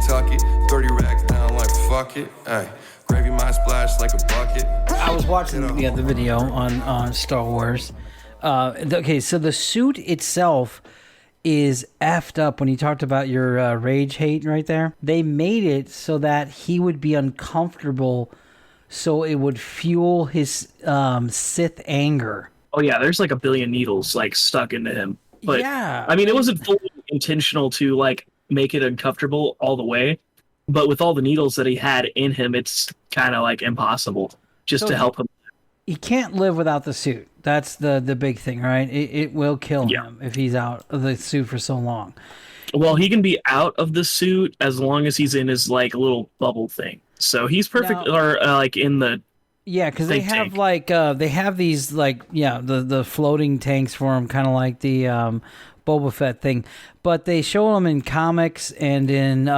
tuck it. 30 racks down like fuck it. Ay, gravy my splash like a bucket. I was watching the video on Star Wars. Okay, so the suit itself is effed up. When you talked about your rage hate right there, they made it so that he would be uncomfortable, so it would fuel his Sith anger. Oh yeah, there's like a billion needles like stuck into him. But yeah, I mean, it wasn't fully intentional to like make it uncomfortable all the way. But with all the needles that he had in him, it's kind of like impossible just to help him. He can't live without the suit. That's the big thing, right? It will kill him if he's out of the suit for so long. Well, he can be out of the suit as long as he's in his like little bubble thing. So he's perfect, or like in the because they have tank. Like they have these like the floating tanks for him, kind of like the Boba Fett thing. But they show him in comics and in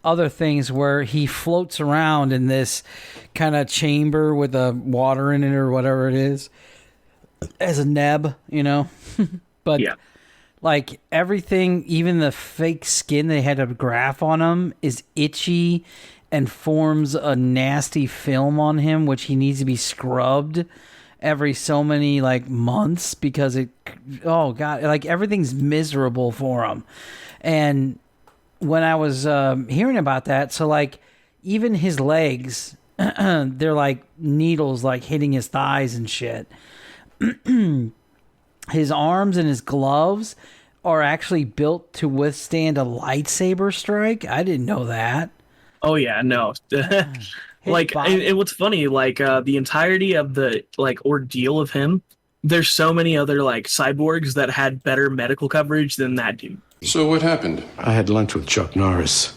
other things where he floats around in this kind of chamber with water in it or whatever it is as a neb, but like everything, even the fake skin they had to graft on him is itchy and forms a nasty film on him, which he needs to be scrubbed every so many like months because like everything's miserable for him. And when I was hearing about that, so like even his legs, they're like needles like hitting his thighs and shit. His arms and his gloves are actually built to withstand a lightsaber strike. I didn't know that. Oh yeah, no. Like, and what's funny, like the entirety of the like ordeal of him, there's so many other like cyborgs that had better medical coverage than that dude. So what happened? I had lunch with Chuck Norris.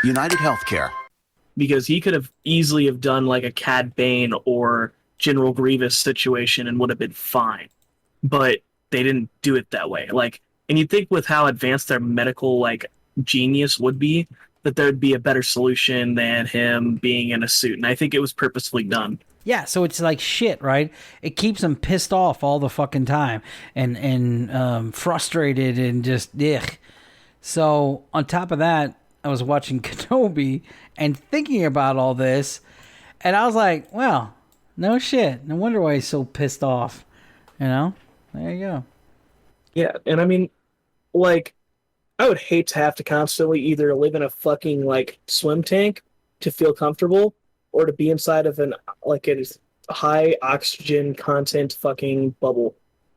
United Healthcare. Because he could have easily have done like a Cad Bane or General Grievous situation and would have been fine. But they didn't do it that way. Like, and you'd think with how advanced their medical like genius would be, that there'd be a better solution than him being in a suit. And I think it was purposefully done. Yeah, so it's like shit, right? It keeps him pissed off all the fucking time and frustrated and just ugh. So on top of that, I was watching Kenobi and thinking about all this, and I was like, well, no shit. No wonder why he's so pissed off. There you go. Yeah, and I mean, like, I would hate to have to constantly either live in a fucking, like, swim tank to feel comfortable, or to be inside of a high oxygen content fucking bubble.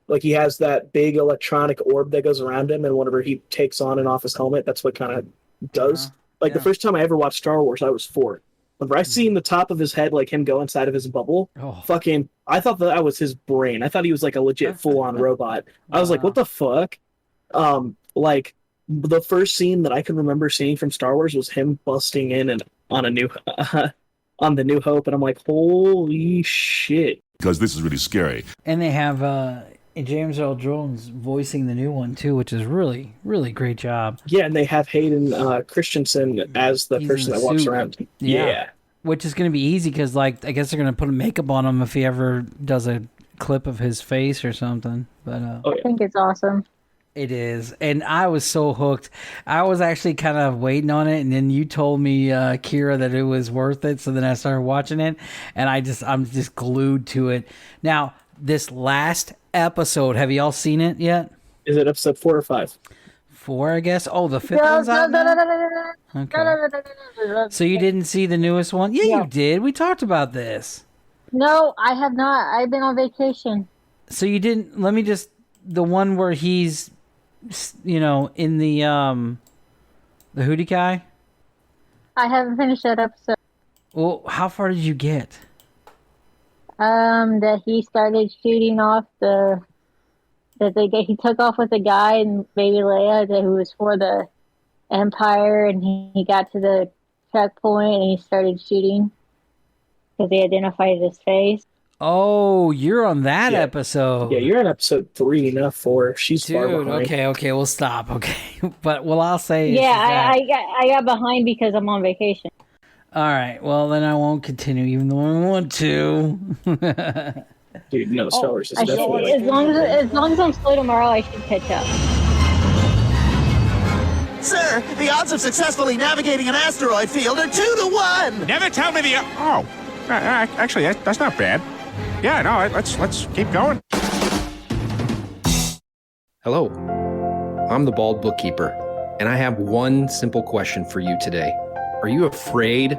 Like, he has that big electronic orb that goes around him, and whenever he takes on and off his helmet, that's what kind of does. The first time I ever watched Star Wars, I was 4. Whenever I seen the top of his head, like him go inside of his bubble, I thought that was his brain. I thought he was like a legit full-on robot. I was like, what the fuck? Like, the first scene that I can remember seeing from Star Wars was him busting in and on on the New Hope, and I'm like, holy shit. Because this is really scary. And they have James Earl Jones voicing the new one too, which is really, really great job. Yeah, and they have Hayden Christensen as the person that walks around. Yeah. Which is going to be easy because, like, I guess they're going to put makeup on him if he ever does a clip of his face or something. But I think it's awesome. It is, and I was so hooked. I was actually kind of waiting on it, and then you told me, Kira, that it was worth it. So then I started watching it, and I'm just glued to it. Now, this last episode, have you all seen it yet? Is it episode 4 or 5? 4, I guess. Oh, the 5th one's out now? Okay. So you didn't see the newest one? Yeah, you did. We talked about this. No, I have not. I've been on vacation. So you didn't. Let me just. The one where he's, in the Hootie Kai? I haven't finished that episode. Well, how far did you get? That he started shooting off he took off with a guy and baby Leia who was for the Empire, and he got to the checkpoint and he started shooting because they identified his face. Oh, you're on that episode. Yeah, you're on episode 3, not 4. She's far behind. Okay, we'll stop. Okay, but I'll say. Yeah, I got behind because I'm on vacation. All right, well then I won't continue, even though I want to. Dude, no, Star Wars is definitely. As long as I'm slow tomorrow, I should catch up. Sir, the odds of successfully navigating an asteroid field are 2 to 1. Never tell me the... Oh, actually, that's not bad. Yeah, no, let's keep going. Hello, I'm the Bald Bookkeeper, and I have one simple question for you today. Are you afraid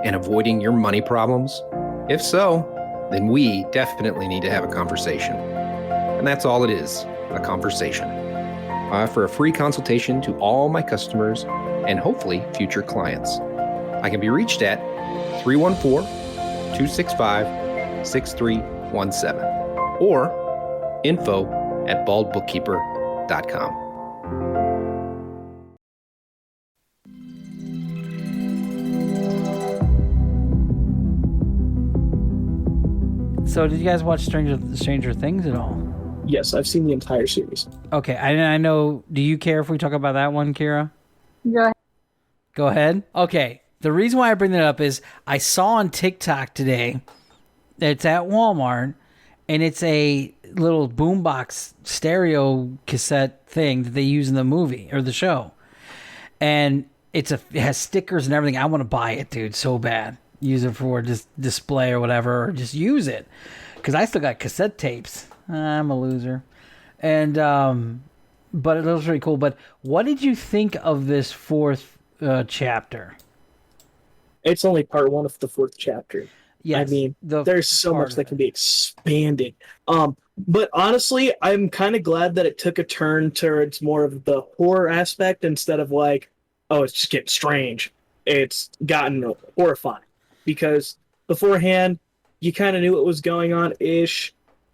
and avoiding your money problems? If so, then we definitely need to have a conversation. And that's all it is, a conversation. I offer a free consultation to all my customers and hopefully future clients. I can be reached at 314-265-6317 or info@baldbookkeeper.com. So, did you guys watch Stranger Things at all? Yes, I've seen the entire series. Okay, I know. Do you care if we talk about that one, Kira? Go ahead. Go ahead. Okay. The reason why I bring that up is I saw on TikTok today. It's at Walmart, and it's a little boombox stereo cassette thing that they use in the movie or the show, and it has stickers and everything. I want to buy it, dude, so bad. Use it for just display or whatever, or just use it because I still got cassette tapes. I'm a loser, and but it looks really cool. But what did you think of this fourth chapter? It's only part 1 of the 4th chapter. Yes, I mean, there's so much that can be expanded. But honestly, I'm kind of glad that it took a turn towards more of the horror aspect instead of like, oh, it's just getting strange. It's gotten horrifying. Because beforehand, you kind of knew what was going on-ish.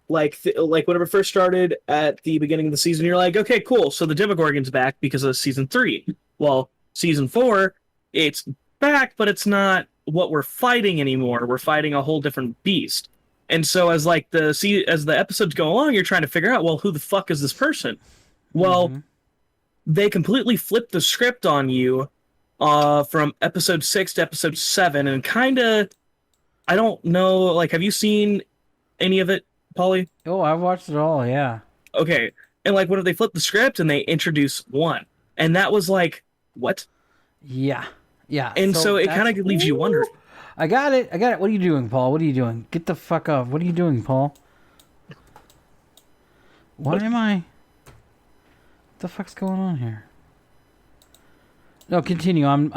Like whenever it first started at the beginning of the season, you're like, okay, cool. So the Demogorgon's back because of season 3. Well, season 4, it's back, but it's not what we're fighting anymore. We're fighting a whole different beast. And so as the episodes go along, you're trying to figure out, well, who the fuck is this person? Well, they completely flipped the script on you from episode 6 to episode 7, and kind of, I don't know, like, have you seen any of it, Paulie? Oh, I've watched it all, yeah. Okay, and like, what if they flip the script and they introduce one? And that was like, what? Yeah. And so it kind of leaves you wondering. I got it. What are you doing, Paul? What are you doing? Get the fuck up. What are you doing, Paul? Why am I... What the fuck's going on here? No, continue. I'm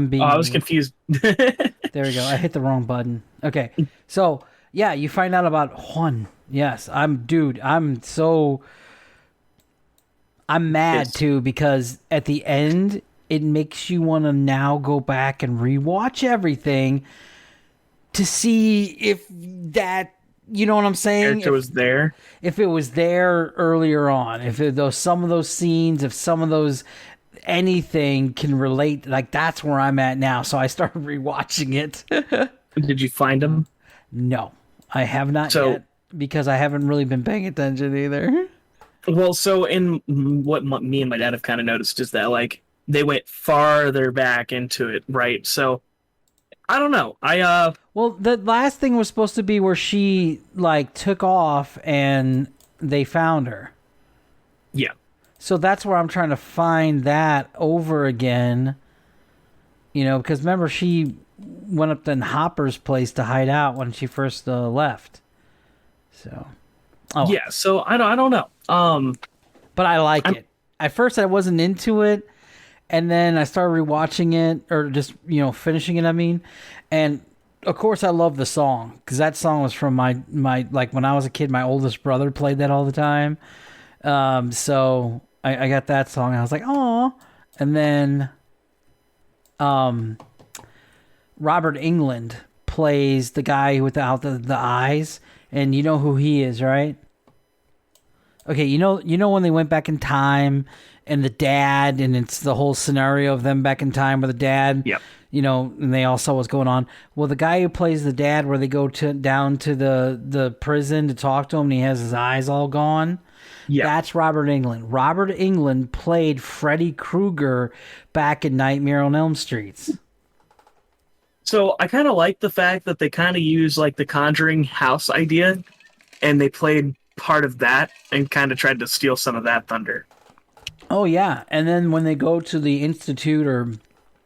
being... Oh, I was confused. There we go. I hit the wrong button. Okay. So, yeah, you find out about Juan. Yes, I'm mad, too, because at the end, it makes you want to now go back and rewatch everything to see if that, you know what I'm saying? If it was there. If it was there earlier on. Some of those scenes, if some of those... anything can relate, like that's where I'm at now. So I started rewatching it. Did you find them? No, I have not yet because I haven't really been paying attention either. Well, so in what me and my dad have kind of noticed is that like they went farther back into it, right? So I don't know. Well, the last thing was supposed to be where she like took off and they found her. Yeah. So that's where I'm trying to find that over again. You know, because remember she went up to Hopper's place to hide out when she first left. So, yeah. So I don't know. But I like it. At first, I wasn't into it, and then I started rewatching it, or just finishing it. I mean, and of course, I love the song because that song was from my like when I was a kid. My oldest brother played that all the time. So I got that song. And I was like, oh, and then, Robert Englund plays the guy without the eyes, and you know who he is, right? Okay, you know when they went back in time and the dad, and it's the whole scenario of them back in time where the dad, yep. And they all saw what's going on. Well, the guy who plays the dad, where they go down to the prison to talk to him, and he has his eyes all gone. Yeah, that's Robert Englund. Robert Englund played Freddy Krueger back in Nightmare on Elm Street. So I kind of like the fact that they kind of use like the Conjuring house idea, and they played part of that and kind of tried to steal some of that thunder. Oh yeah, and then when they go to the institute or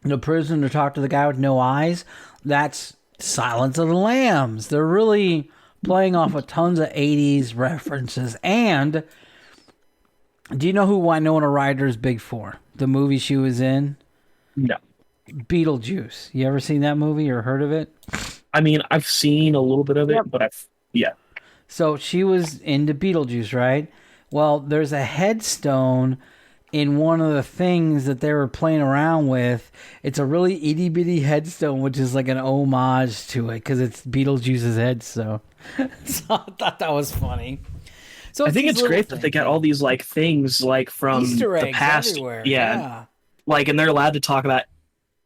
the prison to talk to the guy with no eyes, that's Silence of the Lambs. They're really playing off of tons of 80s references. And do you know who Winona Ryder is big for? The movie she was in? No. Beetlejuice. You ever seen that movie or heard of it? I mean, I've seen a little bit of it, Yep. but yeah. So she was into Beetlejuice, right? Well, there's a headstone in one of the things that they were playing around with. It's a really itty bitty headstone, which is like an homage to it because it's Beetlejuice's headstone. So I thought that was funny. So I think these it's little great that they got all these like things like from Easter the eggs past. everywhere. Yeah. Like, and they're allowed to talk about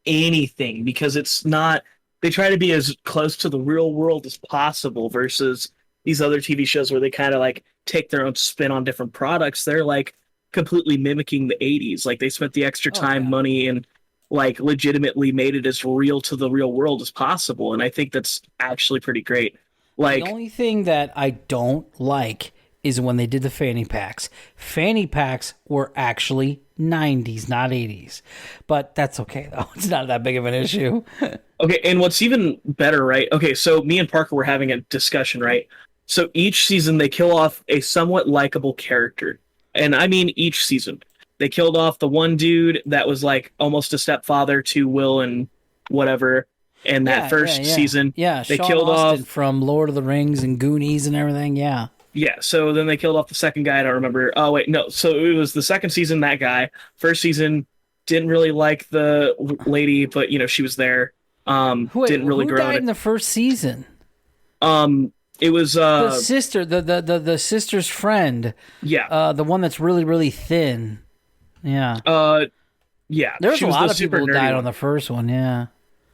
anything because it's not. They try to be as close to the real world as possible versus these other TV shows where they kind of like take their own spin on different products. They're like completely mimicking the 80s. Like they spent the extra time, money, and like legitimately made it as real to the real world as possible. And I think that's actually pretty great. Like the only thing that I don't like is when they did the fanny packs. Fanny packs were actually 90s, not 80s. But that's okay, though. It's not that big of an issue. Okay, and what's even better, right? Okay, so me and Parker were having a discussion, right? So each season they kill off a somewhat likable character. And I mean each season. They killed off the one dude that was like almost a stepfather to Will and whatever in that first season. Yeah, they Sean killed Austin off from Lord of the Rings and Goonies and everything, yeah. Yeah, so then they killed off the second guy. I don't remember. Oh, wait, no. So it was the second season, that guy. First season, didn't really like the lady, but, you know, she was there. Didn't really grow died in the first season? It was... the sister, the sister's friend. Yeah. The one that's really, really thin. Yeah. Yeah. There was she a lot the of people who super died nerdy on the first one, yeah.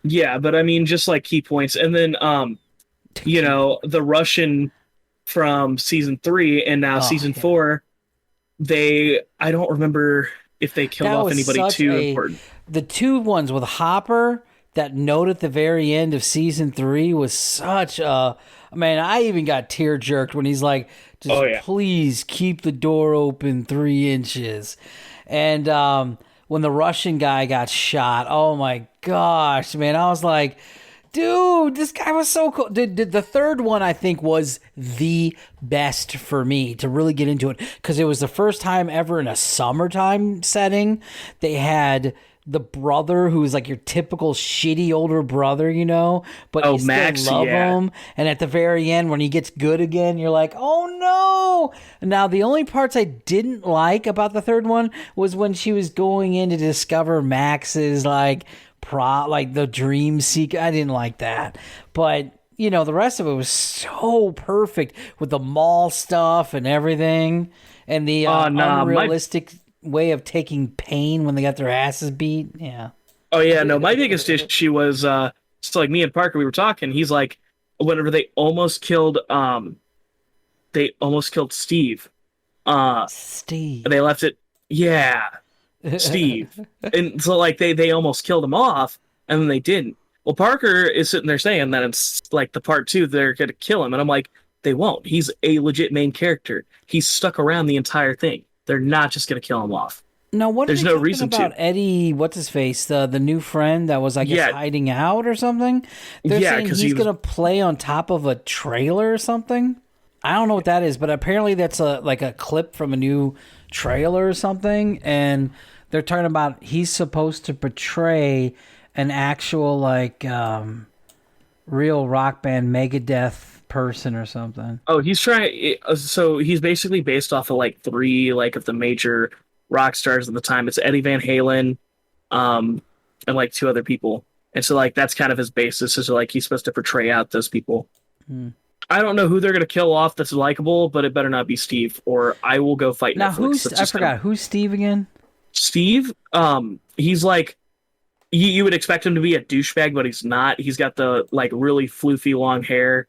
Yeah, but I mean, just like key points. And then, you know, the Russian from season 3 and now season 4, I don't remember if they killed off anybody too important. The two ones with Hopper, that note at the very end of season 3 was such a... Man, I even got tear jerked when he's like, please keep the door open 3 inches. And when the Russian guy got shot, oh my gosh, man, I was like, dude, this guy was so cool. The third one, I think, was the best for me to really get into it because it was the first time ever in a summertime setting. They had the brother who was like your typical shitty older brother, you know, but you Max, still love him. And at the very end, when he gets good again, you're like, oh no. Now, the only parts I didn't like about the third one was when she was going in to discover Max's like the dream seeker. I didn't like that, but you know, the rest of it was so perfect with the mall stuff and everything, and the unrealistic way of taking pain when they got their asses beat. Yeah. Oh yeah, no. My biggest issue was so like me and Parker, we were talking. He's like, whenever they almost killed Steve. Steve. They left it. Yeah. Steve. And so like they almost killed him off and then they didn't. Well, Parker is sitting there saying that it's like the part 2 they're gonna kill him, and I'm like, they won't. He's a legit main character. He's stuck around the entire thing. They're not just gonna kill him off. No, what there's no reason about to. Eddie, what's his face, the new friend that was, I guess, hiding out or something? They're saying he's gonna play on top of a trailer or something. I don't know what that is, but apparently that's a clip from a new trailer or something, and they're talking about he's supposed to portray an actual real rock band Megadeth person or something. Oh, he's trying. So he's basically based off of like 3 of the major rock stars at the time. It's Eddie Van Halen, and like 2 other people. And so like that's kind of his basis. Is like he's supposed to portray out those people. I don't know who they're gonna kill off that's likable, but it better not be Steve, or I will go fight now. Netflix. I forgot who's Steve again. Steve, he's like, you would expect him to be a douchebag, but he's not. He's got the like really floofy long hair.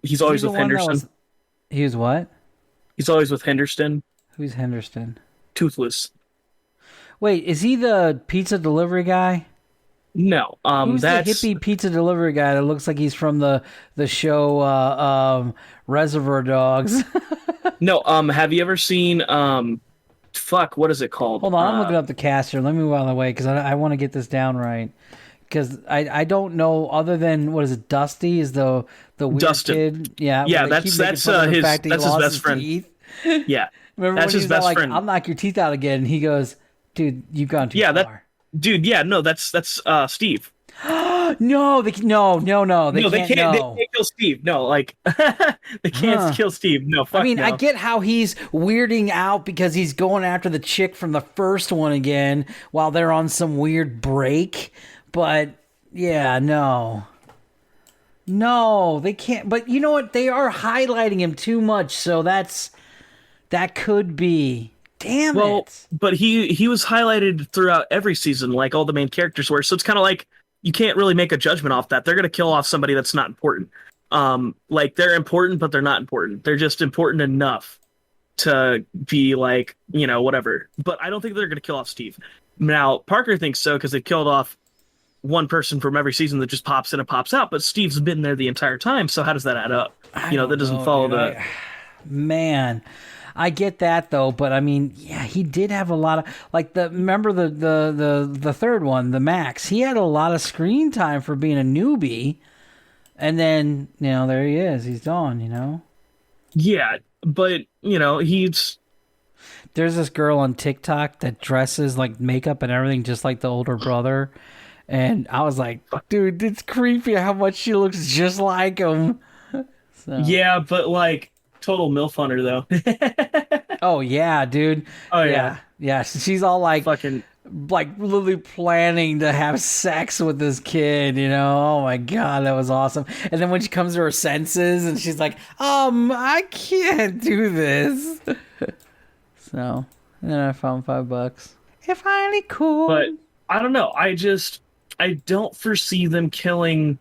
He's always with Henderson. He was what? He's always with Henderson. Who's Henderson? Toothless. Wait, is he the pizza delivery guy? No. Who's that's the hippie pizza delivery guy that looks like he's from the show Reservoir Dogs? No. Have you ever seen fuck, what is it called? Hold on, I'm looking up the cast here. Let me move out of the way because I want to get this down right. Because I don't know other than what is it? Dusty is the weird Dustin. kid. Yeah, Yeah, where they keep making fun of the fact that he his lost best friend. teeth. Yeah, Remember that's when his he's best like, friend. "I'll knock your teeth out again," and he goes, "Dude, you've gone too far." Dude, yeah, no, that's Steve. No, they can't. No. They can't kill Steve. No, like they can't kill Steve. No, fuck. I mean, no. I get how he's weirding out because he's going after the chick from the first one again while they're on some weird break. But yeah, no, they can't. But you know what? They are highlighting him too much, so that could be. Damn it. But he was highlighted throughout every season, like all the main characters were. So it's kind of like you can't really make a judgment off that. They're gonna kill off somebody that's not important. Like they're important, but they're not important. They're just important enough to be like, you know, whatever. But I don't think they're gonna kill off Steve. Now Parker thinks so because they killed off one person from every season that just pops in and pops out. But Steve's been there the entire time. So how does that add up? That doesn't follow the. Man. I get that though, but I mean, yeah, he did have a lot of remember the third one, the Max. He had a lot of screen time for being a newbie, and then there he is. He's gone. Yeah, but he's. There's this girl on TikTok that dresses like makeup and everything, just like the older brother, and I was like, dude, it's creepy how much she looks just like him. So. Yeah, but like. Total MILF hunter though. Oh yeah, dude. Oh yeah. She's all like fucking like literally planning to have sex with this kid. Oh my god, that was awesome. And then when she comes to her senses and she's like, I can't do this. So and then I found $5. If I only could. But I don't know. I don't foresee them killing.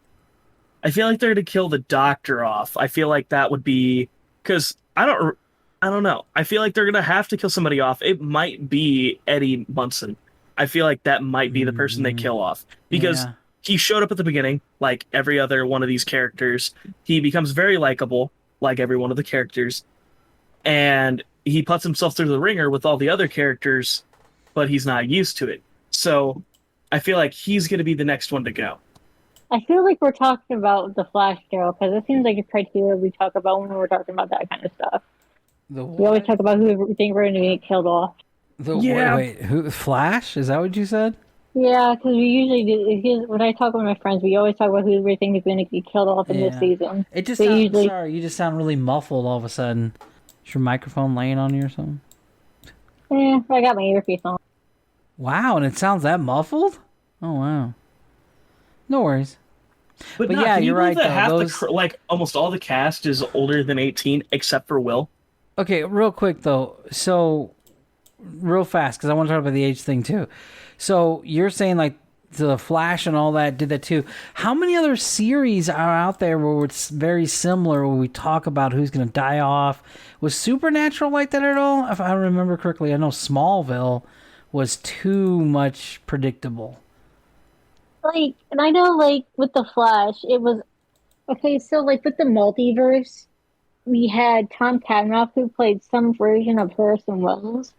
I feel like they're gonna kill the doctor off. I feel like that would be. Because I don't know. I feel like they're gonna have to kill somebody off. It might be Eddie Munson. I feel like that might be the person they kill off because he showed up at the beginning, like every other one of these characters. He becomes very likable, like every one of the characters, and he puts himself through the ringer with all the other characters, but he's not used to it. So I feel like he's gonna be the next one to go. I feel like we're talking about the Flash girl because it seems like a criteria we talk about when we're talking about that kind of stuff. We always talk about who we think we're going to get killed off. Wait, who? Flash? Is that what you said? Yeah, because we usually do. When I talk with my friends, we always talk about who we think is going to get killed off in this season. It just sounds, sorry, you just sound really muffled all of a sudden. Is your microphone laying on you or something? Yeah, I got my earpiece on. Wow, and it sounds that muffled? Oh, wow. No worries. But yeah, you're right. Like almost all the cast is older than 18, except for Will. Okay, real quick though. So, real fast, because I want to talk about the age thing too. So you're saying like the Flash and all that did that too. How many other series are out there where it's very similar, where we talk about who's going to die off? Was Supernatural like that at all? If I remember correctly, I know Smallville was too much predictable. Like, and I know, like, with the Flash, it was... Okay, so, like, with the multiverse, we had Tom Cavanaugh, who played some version of Harrison Wells,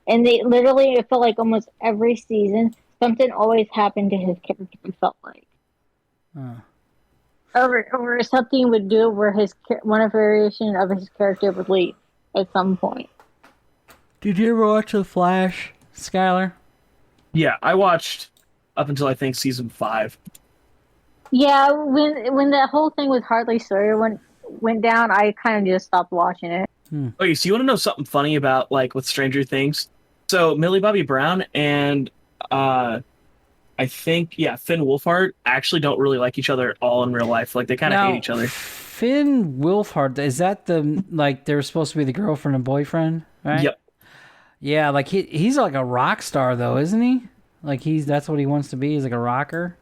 and they literally, it felt like almost every season, something always happened to his character, it felt like. Or something would do where one variation of his character would leave at some point. Did you ever watch The Flash, Skylar? Yeah, I watched... up until I think season 5. Yeah, when that whole thing with Hartley Sawyer went down, I kind of just stopped watching it. Okay, so you want to know something funny about like with Stranger Things? So Millie Bobby Brown and I think Finn Wolfhard actually don't really like each other at all in real life. Like they kind of hate each other. Finn Wolfhard, is that they're supposed to be the girlfriend and boyfriend, right? Yep. Yeah, like he's like a rock star though, isn't he? Like that's what he wants to be. He's like a rocker.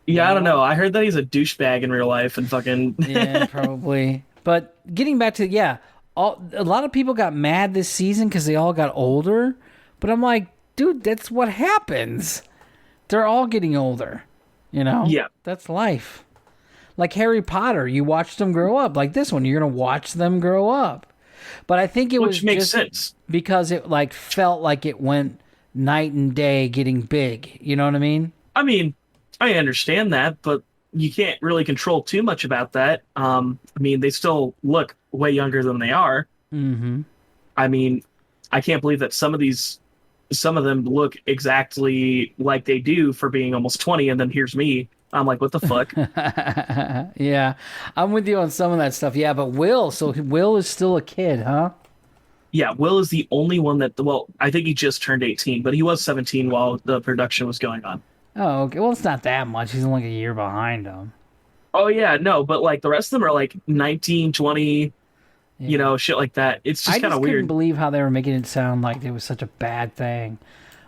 Yeah, I don't know. I heard that he's a douchebag in real life and fucking. Yeah, probably. But getting back to a lot of people got mad this season because they all got older. But I'm like, dude, that's what happens. They're all getting older. Yeah, that's life. Like Harry Potter, you watched them grow up. Like this one, you're gonna watch them grow up. But I think it Which was makes just sense. because it like felt like it went night and day getting big. You know what I mean? I mean, I understand that, but you can't really control too much about that. I mean, they still look way younger than they are. Mm-hmm. I mean, I can't believe that some of them look exactly like they do for being almost 20, and then here's me. I'm like, what the fuck? Yeah, I'm with you on some of that stuff. Yeah, but Will is still a kid, huh? Yeah, Will is the only one that, well, I think he just turned 18, but he was 17 while the production was going on. Oh, okay. Well, it's not that much. He's only like a year behind him. Oh, yeah, no, but like the rest of them are like 19, 20, Yeah. shit like that. It's I just kind just of couldn't weird. believe how they were making it sound like it was such a bad thing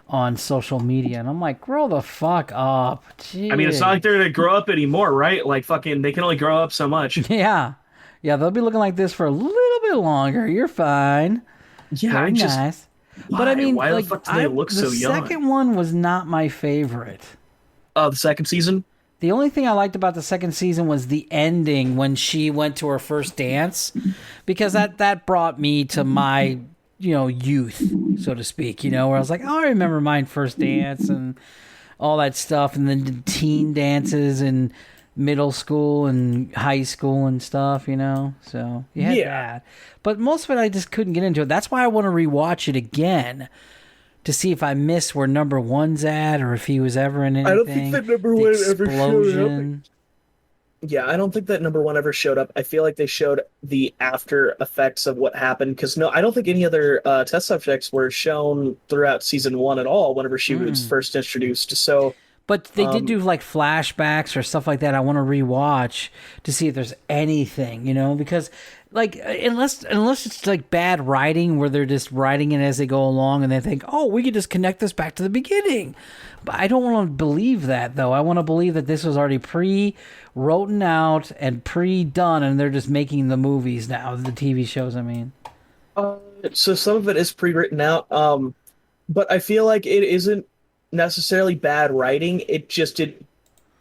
on social media, and I'm like, grow the fuck up. Jeez. I mean, it's not like they're going to grow up anymore, right? Like, fucking, they can only grow up so much. Yeah, they'll be looking like this for a little bit longer. You're fine. Yeah, Very nice. But I mean, why like, the fuck do they look so young? The second one was not my favorite. The second season? The only thing I liked about the second season was the ending when she went to her first dance, because that brought me to my, youth, so to speak, where I was like, oh, I remember my first dance and all that stuff, and then the teen dances in middle school and high school and stuff, so you had that. But most of it, I just couldn't get into it. That's why I want to rewatch it again, to see if I missed where number one's at, or if he was ever in anything. I don't think that number one ever showed up. Yeah, I don't think that number one ever showed up. I feel like they showed the after effects of what happened, because I don't think any other test subjects were shown throughout season one at all whenever she was first introduced. So, but they did do like flashbacks or stuff like that. I want to rewatch to see if there's anything, because like unless it's like bad writing where they're just writing it as they go along and they think, oh, we could just connect this back to the beginning. But I don't want to believe that, though. I want to believe that this was already pre-written out and pre-done, and they're just making the movies now, the TV shows, I mean. So some of it is pre-written out, but I feel like it isn't necessarily bad writing.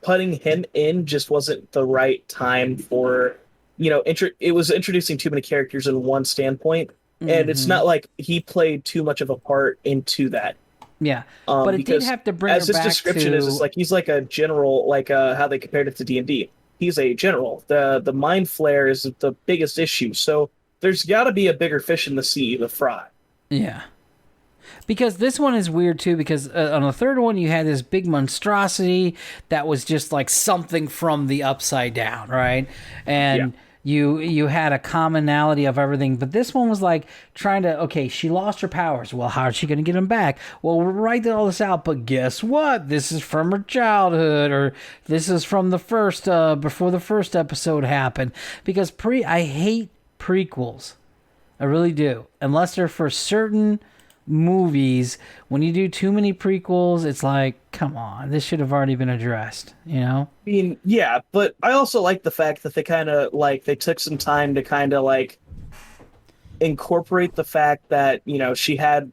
Putting him in just wasn't the right time for, it was introducing too many characters in one standpoint, and it's not like he played too much of a part into that. Yeah, but it did have to bring as her his back description is like he's like a general, like how they compared it to D&D. He's a general. The mind flare is the biggest issue, so there's got to be a bigger fish in the sea to fry. Yeah. Because this one is weird, too, because on the third one, you had this big monstrosity that was just like something from the Upside Down, right? And you had a commonality of everything, but this one was like trying to, okay, she lost her powers. Well, how is she going to get them back? Well, we'll write all this out, but guess what? This is from her childhood, or this is from the first, before the first episode happened. Because I hate prequels. I really do. Unless they're for certain movies. When you do too many prequels, it's like, come on, this should have already been addressed, I mean, yeah, but I also like the fact that they kind of like they took some time to kind of like incorporate the fact that she had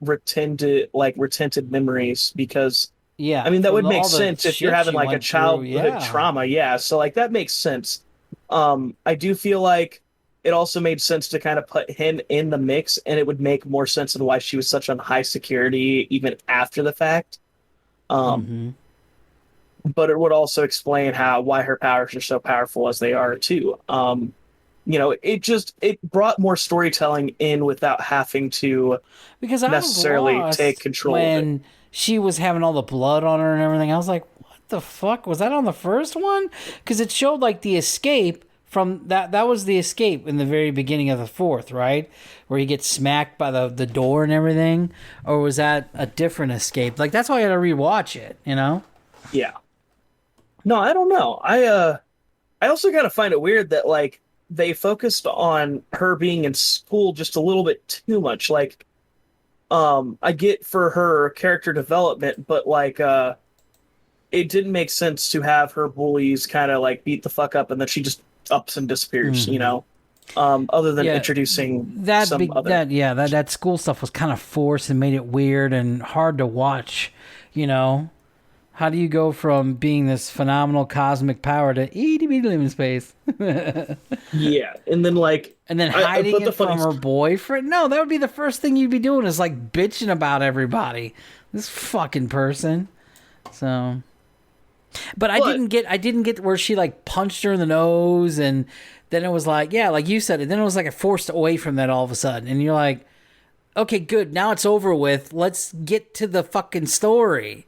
retented memories, because I mean that would make sense if you're having like a childhood trauma, so like that makes sense. I do feel like it also made sense to kind of put him in the mix, and it would make more sense of why she was such on high security even after the fact. But it would also explain why her powers are so powerful as they are too. It brought more storytelling in without having to necessarily take control when of it. She was having all the blood on her and everything. I was like, what the fuck? Was that on the first one? Because it showed like the escape from that was the escape in the very beginning of the fourth, right? Where he gets smacked by the door and everything? Or was that a different escape? Like, that's why I had to rewatch it, Yeah. No, I don't know. I also gotta find it weird that like they focused on her being in school just a little bit too much. Like, I get for her character development, but like it didn't make sense to have her bullies kind of like beat the fuck up and then she just ups and disappears, other than introducing that that school stuff was kind of forced and made it weird and hard to watch, How do you go from being this phenomenal cosmic power to itty bitty live in space? Yeah, and then like, And then hiding it from her boyfriend? No, that would be the first thing you'd be doing is like bitching about everybody. This fucking person. So, but I didn't get where she like punched her in the nose, and then it was like, yeah, like you said, and then it was like forced away from that all of a sudden, and you're like, okay, good, now it's over with. Let's get to the fucking story.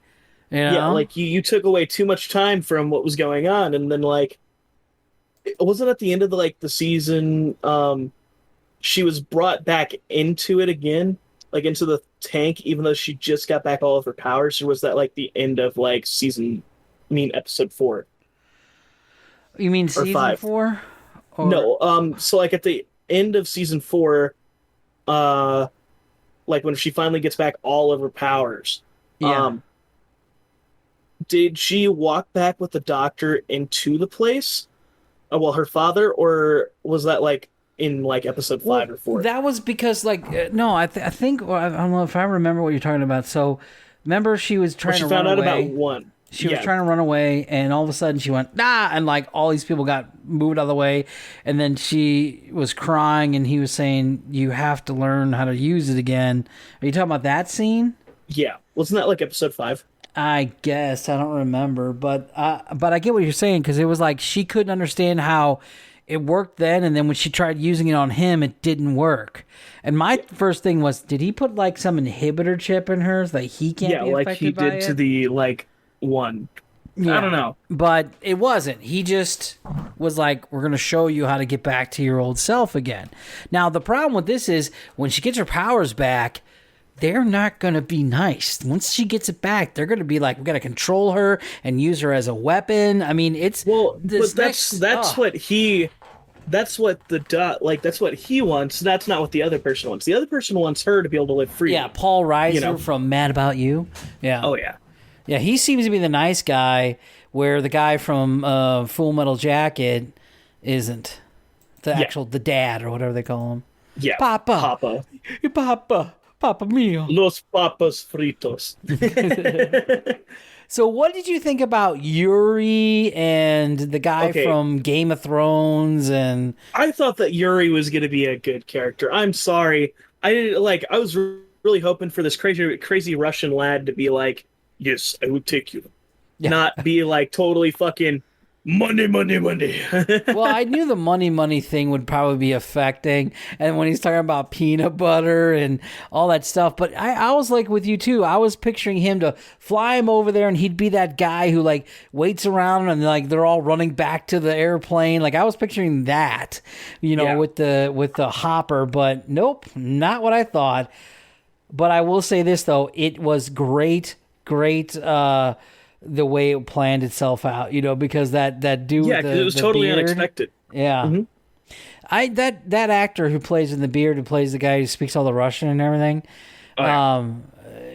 You know? Yeah, like you took away too much time from what was going on, and then like, it wasn't at the end of the season. She was brought back into it again, like into the tank, even though she just got back all of her powers. Or was that like the end of like episode 4? You mean season 5? 4? Or... No, so like at the end of season 4, like when she finally gets back all of her powers, yeah. Did she walk back with the doctor into the place? Well, her father, or was that like in like episode 5 or 4? That was because like no, I think I don't know if I remember what you're talking about. So remember she was trying to run away. She found out about 1. She was trying to run away, and all of a sudden she went and like all these people got moved out of the way, and then she was crying, and he was saying, "You have to learn how to use it again." Are you talking about that scene? Yeah, wasn't that like episode 5? I guess I don't remember, but I get what you're saying, because it was like she couldn't understand how it worked then, and then when she tried using it on him, it didn't work. And my first thing was, did he put like some inhibitor chip in her so that he can't be affected by it? Yeah, like he did to the like 1. Yeah. I don't know, but it wasn't. He just was like, "We're gonna show you how to get back to your old self again." Now the problem with this is when she gets her powers back, they're not going to be nice. Once she gets it back, they're going to be like, we got to control her and use her as a weapon. I mean, it's but that's what he wants. That's not what the other person wants. The other person wants her to be able to live free. Yeah, Paul Reiser from Mad About You. Yeah. Oh yeah. Yeah, he seems to be the nice guy, where the guy from Full Metal Jacket isn't. The dad or whatever they call him. Yeah. Papa. Papa mio. Los papas fritos. So what did you think about Yuri and the guy from Game of Thrones? And I thought that Yuri was going to be a good character. I'm sorry. I was really hoping for this crazy Russian lad to be like, "Yes, I would take you." Yeah. Not be like totally fucking money. Well, I knew the money thing would probably be affecting, and when he's talking about peanut butter and all that stuff, but I was like with you too. I was picturing him to fly him over there, and he'd be that guy who like waits around, and like they're all running back to the airplane. Like I was picturing that, with the hopper, but nope, not what I thought. But I will say this though, it was great. The way it planned itself out, because that dude, because it was totally beard, unexpected. Yeah, mm-hmm. That actor who plays in the beard, who plays the guy who speaks all the Russian and everything,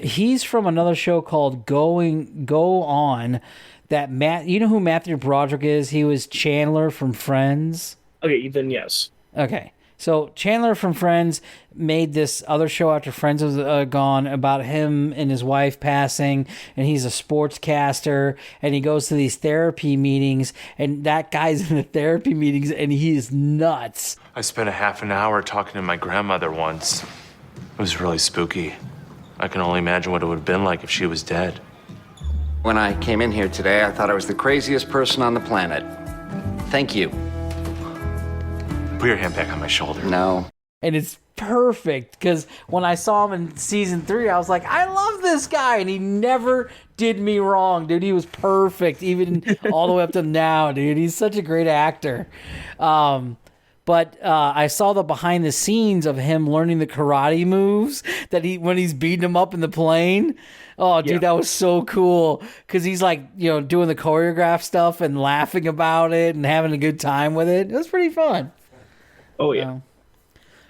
he's from another show called Go On. That you know who Matthew Broderick is? He was Chandler from Friends. Okay, then yes. Okay. So Chandler from Friends made this other show after Friends was gone about him and his wife passing, and he's a sportscaster, and he goes to these therapy meetings, and that guy's in the therapy meetings, and he is nuts. I spent a half an hour talking to my grandmother once. It was really spooky. I can only imagine what it would have been like if she was dead. When I came in here today, I thought I was the craziest person on the planet. Thank you. Put your hand back on my shoulder. No. And it's perfect, because when I saw him in season 3, I was like, I love this guy, and he never did me wrong, dude. He was perfect, even all the way up to now, dude. He's such a great actor. But I saw the behind the scenes of him learning the karate moves when he's beating him up in the plane. Oh, dude, that was so cool, because he's like, doing the choreographed stuff and laughing about it and having a good time with it. It was pretty fun. Oh yeah.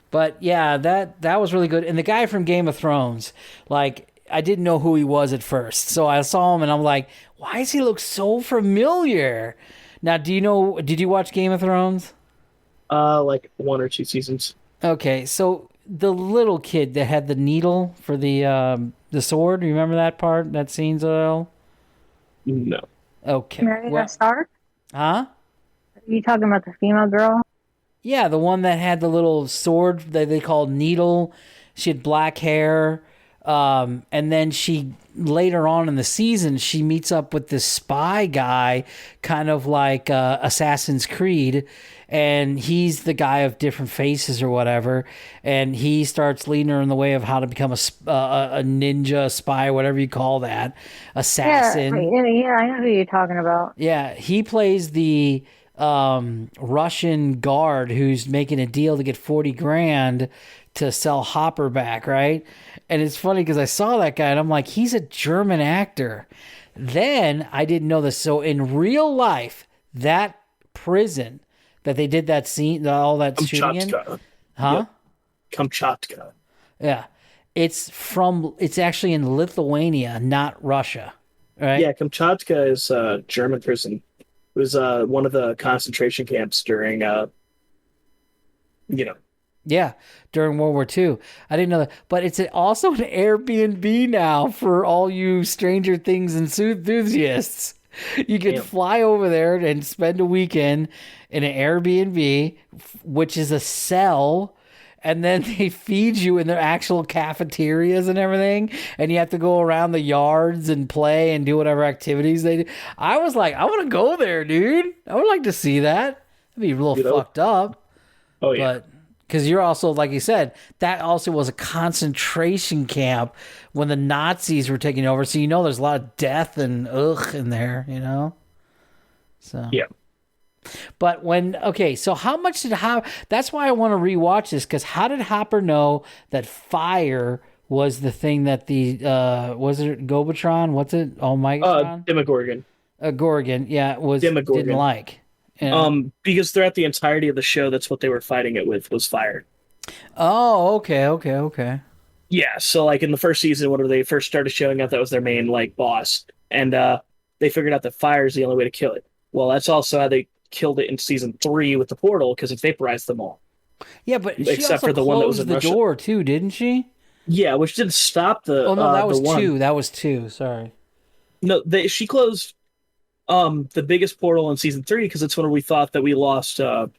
But yeah, that was really good. And the guy from Game of Thrones, like, I didn't know who he was at first. So I saw him and I'm like, why does he look so familiar? Now, did you watch Game of Thrones? Like 1 or 2 seasons. Okay, so the little kid that had the needle for the sword, you remember that part, that scene, Zoel? No. Okay. Maria Stark? Huh? Are you talking about the female girl? Yeah, the one that had the little sword that they called Needle. She had black hair. And then she, later on in the season, she meets up with this spy guy, kind of like Assassin's Creed. And he's the guy of different faces or whatever. And he starts leading her in the way of how to become a ninja, spy, whatever you call that, assassin. Yeah, I know who you're talking about. Yeah, he plays the Russian guard who's making a deal to get 40 grand to sell Hopper back, right? And it's funny because I saw that guy and I'm like, he's a German actor. Then I didn't know this. So in real life, that prison that they did that scene, all that shooting in, huh? Yep. Kamchatka. Yeah, it's actually in Lithuania, not Russia, right? Yeah, Kamchatka is a German prison. It was one of the concentration camps during, Yeah, during World War II. I didn't know that. But it's also an Airbnb now for all you Stranger Things enthusiasts. You can fly over there and spend a weekend in an Airbnb, which is a cell, and then they feed you in their actual cafeterias and everything, and you have to go around the yards and play and do whatever activities they do. I was like, I want to go there, dude. I would like to see that. It'd be real fucked up. Oh, yeah. But because you're also, like you said, that also was a concentration camp when the Nazis were taking over. So, there's a lot of death and in there, So, yeah. But so how much did Hopper, that's why I want to rewatch this, because how did Hopper know that fire was the thing that was it Gobatron? What's it? Oh my God. Demogorgon. Gorgon, yeah, didn't like. Because throughout the entirety of the show, that's what they were fighting it with, was fire. Oh, okay. Yeah, so like in the first season, when they first started showing up, that was their main boss, and they figured out that fire is the only way to kill it. Well, that's also how they killed it in season 3 with the portal, because it vaporized them all. Yeah, but she except also for the one that was in the Russia. door too, didn't she? Yeah, which didn't stop the. Oh no, that was one. 2. That was 2. Sorry. No, she closed the biggest portal in season 3 because it's when we thought that we lost. Hopper!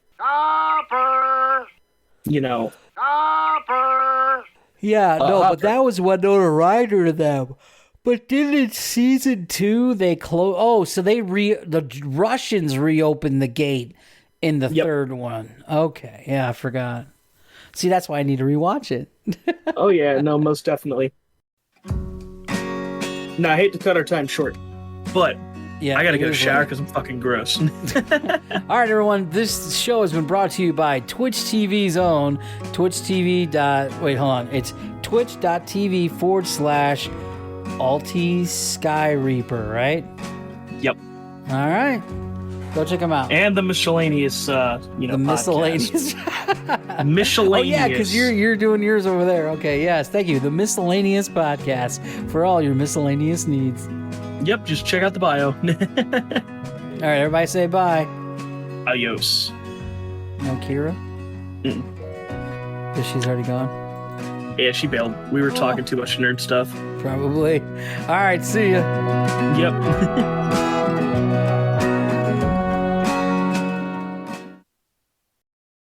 Hopper! Yeah, no, Hopper. but that was Winona Ryder to them. But didn't in season 2 they close? Oh, so the Russians reopened the gate in the third one. Okay, yeah, I forgot. See, that's why I need to rewatch it. Oh yeah, no, most definitely. No, I hate to cut our time short, but I gotta go shower because I'm fucking gross. All right, everyone. This show has been brought to you by Twitch TV's own Twitch TV. Wait, hold on. It's twitch.tv/Alti Sky Reaper, right? Yep. All right. Go check them out. And the miscellaneous, the miscellaneous. Miscellaneous. Oh yeah, because you're doing yours over there. Okay, yes, thank you. The miscellaneous podcast for all your miscellaneous needs. Yep, just check out the bio. All right, everybody say bye. Adios. No Kira? Because she's already gone? Yeah, she bailed. We were talking too much nerd stuff. Probably. All right, see ya. Yep.